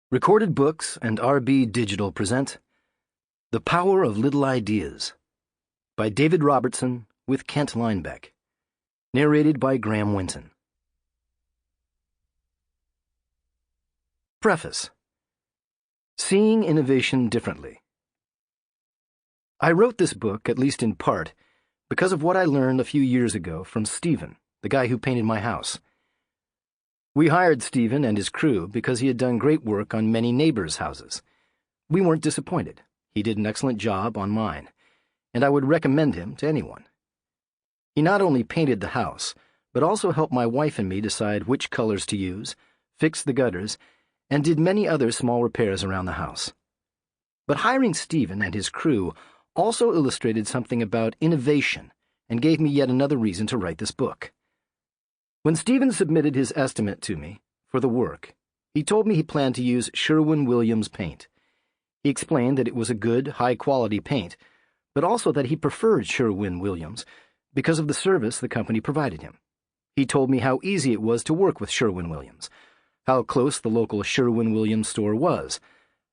Recorded Books and RB Digital present The Power of Little Ideas by David Robertson with Kent Linebeck. Narrated by Graham Winton. Preface. Seeing Innovation Differently. I wrote this book, at least in part, because of what I learned a few years ago from Stephen, the guy who painted my house. We hired Stephen and his crew because he had done great work on many neighbors' houses. We weren't disappointed. He did an excellent job on mine, and I would recommend him to anyone. He not only painted the house, but also helped my wife and me decide which colors to use, fixed the gutters, and did many other small repairs around the house. But hiring Stephen and his crew also illustrated something about innovation and gave me yet another reason to write this book. When Stephen submitted his estimate to me for the work, he told me he planned to use Sherwin-Williams paint. He explained that it was a good, high-quality paint, but also that he preferred Sherwin-Williams because of the service the company provided him. He told me how easy it was to work with Sherwin-Williams, how close the local Sherwin-Williams store was,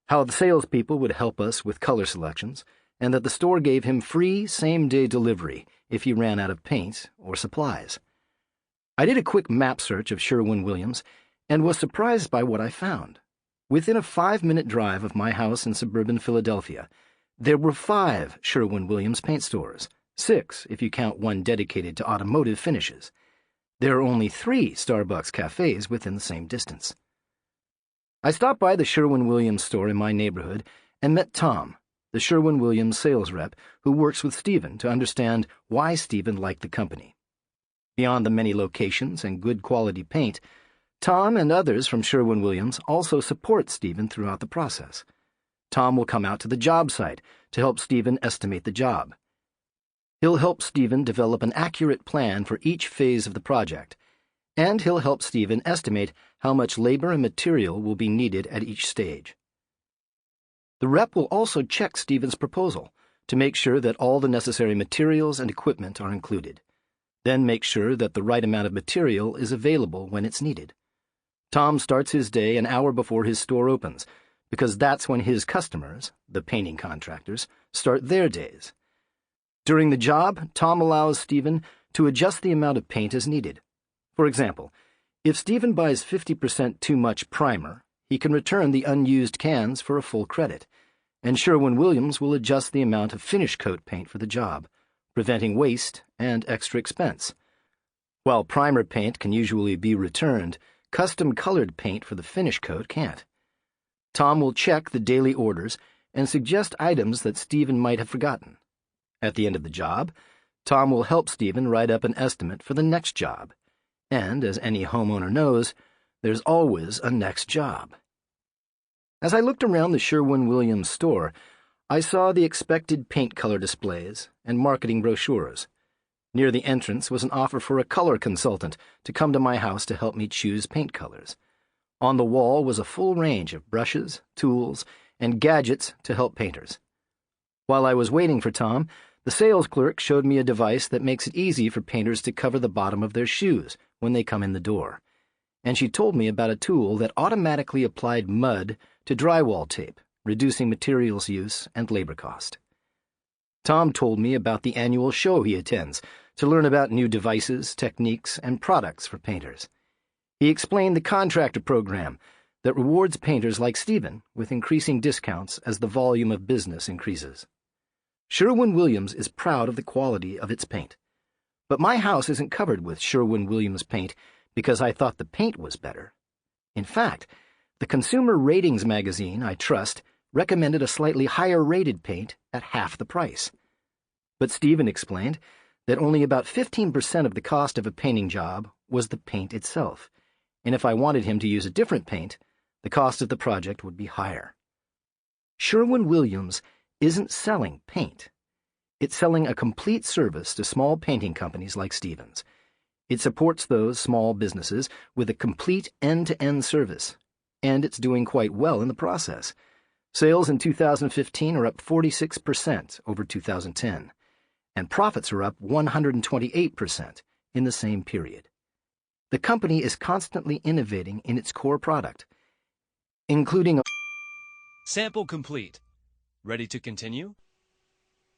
how the salespeople would help us with color selections, and that the store gave him free same-day delivery if he ran out of paint or supplies. I did a quick map search of Sherwin-Williams and was surprised by what I found. Within a 5-minute drive of my house in suburban Philadelphia, there were 5 Sherwin-Williams paint stores, 6 if you count one dedicated to automotive finishes. There are only 3 Starbucks cafes within the same distance. I stopped by the Sherwin-Williams store in my neighborhood and met Tom, the Sherwin-Williams sales rep who works with Stephen to understand why Stephen liked the company. Beyond the many locations and good quality paint, Tom and others from Sherwin-Williams also support Stephen throughout the process. Tom will come out to the job site to help Stephen estimate the job. He'll help Stephen develop an accurate plan for each phase of the project, and he'll help Stephen estimate how much labor and material will be needed at each stage. The rep will also check Stephen's proposal to make sure that all the necessary materials and equipment are included. Then make sure that the right amount of material is available when it's needed. Tom starts his day an hour before his store opens, because that's when his customers, the painting contractors, start their days. During the job, Tom allows Stephen to adjust the amount of paint as needed. For example, if Stephen buys 50% too much primer, he can return the unused cans for a full credit, and Sherwin-Williams will adjust the amount of finish coat paint for the job, preventing waste and extra expense. While primer paint can usually be returned, custom-colored paint for the finish coat can't. Tom will check the daily orders and suggest items that Stephen might have forgotten. At the end of the job, Tom will help Stephen write up an estimate for the next job. And, as any homeowner knows, there's always a next job. As I looked around the Sherwin-Williams store, I saw the expected paint color displays and marketing brochures. Near the entrance was an offer for a color consultant to come to my house to help me choose paint colors. On the wall was a full range of brushes, tools, and gadgets to help painters. While I was waiting for Tom, the sales clerk showed me a device that makes it easy for painters to cover the bottom of their shoes when they come in the door. And she told me about a tool that automatically applied mud to drywall tape, reducing materials use and labor cost. Tom told me about the annual show he attends to learn about new devices, techniques, and products for painters. He explained the contractor program that rewards painters like Stephen with increasing discounts as the volume of business increases. Sherwin-Williams is proud of the quality of its paint. But my house isn't covered with Sherwin-Williams paint because I thought the paint was better. In fact, the consumer ratings magazine I trust recommended a slightly higher-rated paint at half the price. But Stephen explained that only about 15% of the cost of a painting job was the paint itself, and if I wanted him to use a different paint, the cost of the project would be higher. Sherwin-Williams isn't selling paint. It's selling a complete service to small painting companies like Stephen's. It supports those small businesses with a complete end-to-end service, and it's doing quite well in the process. Sales in 2015 are up 46% over 2010, and profits are up 128% in the same period. The company is constantly innovating in its core product. including Sample complete. Ready to continue?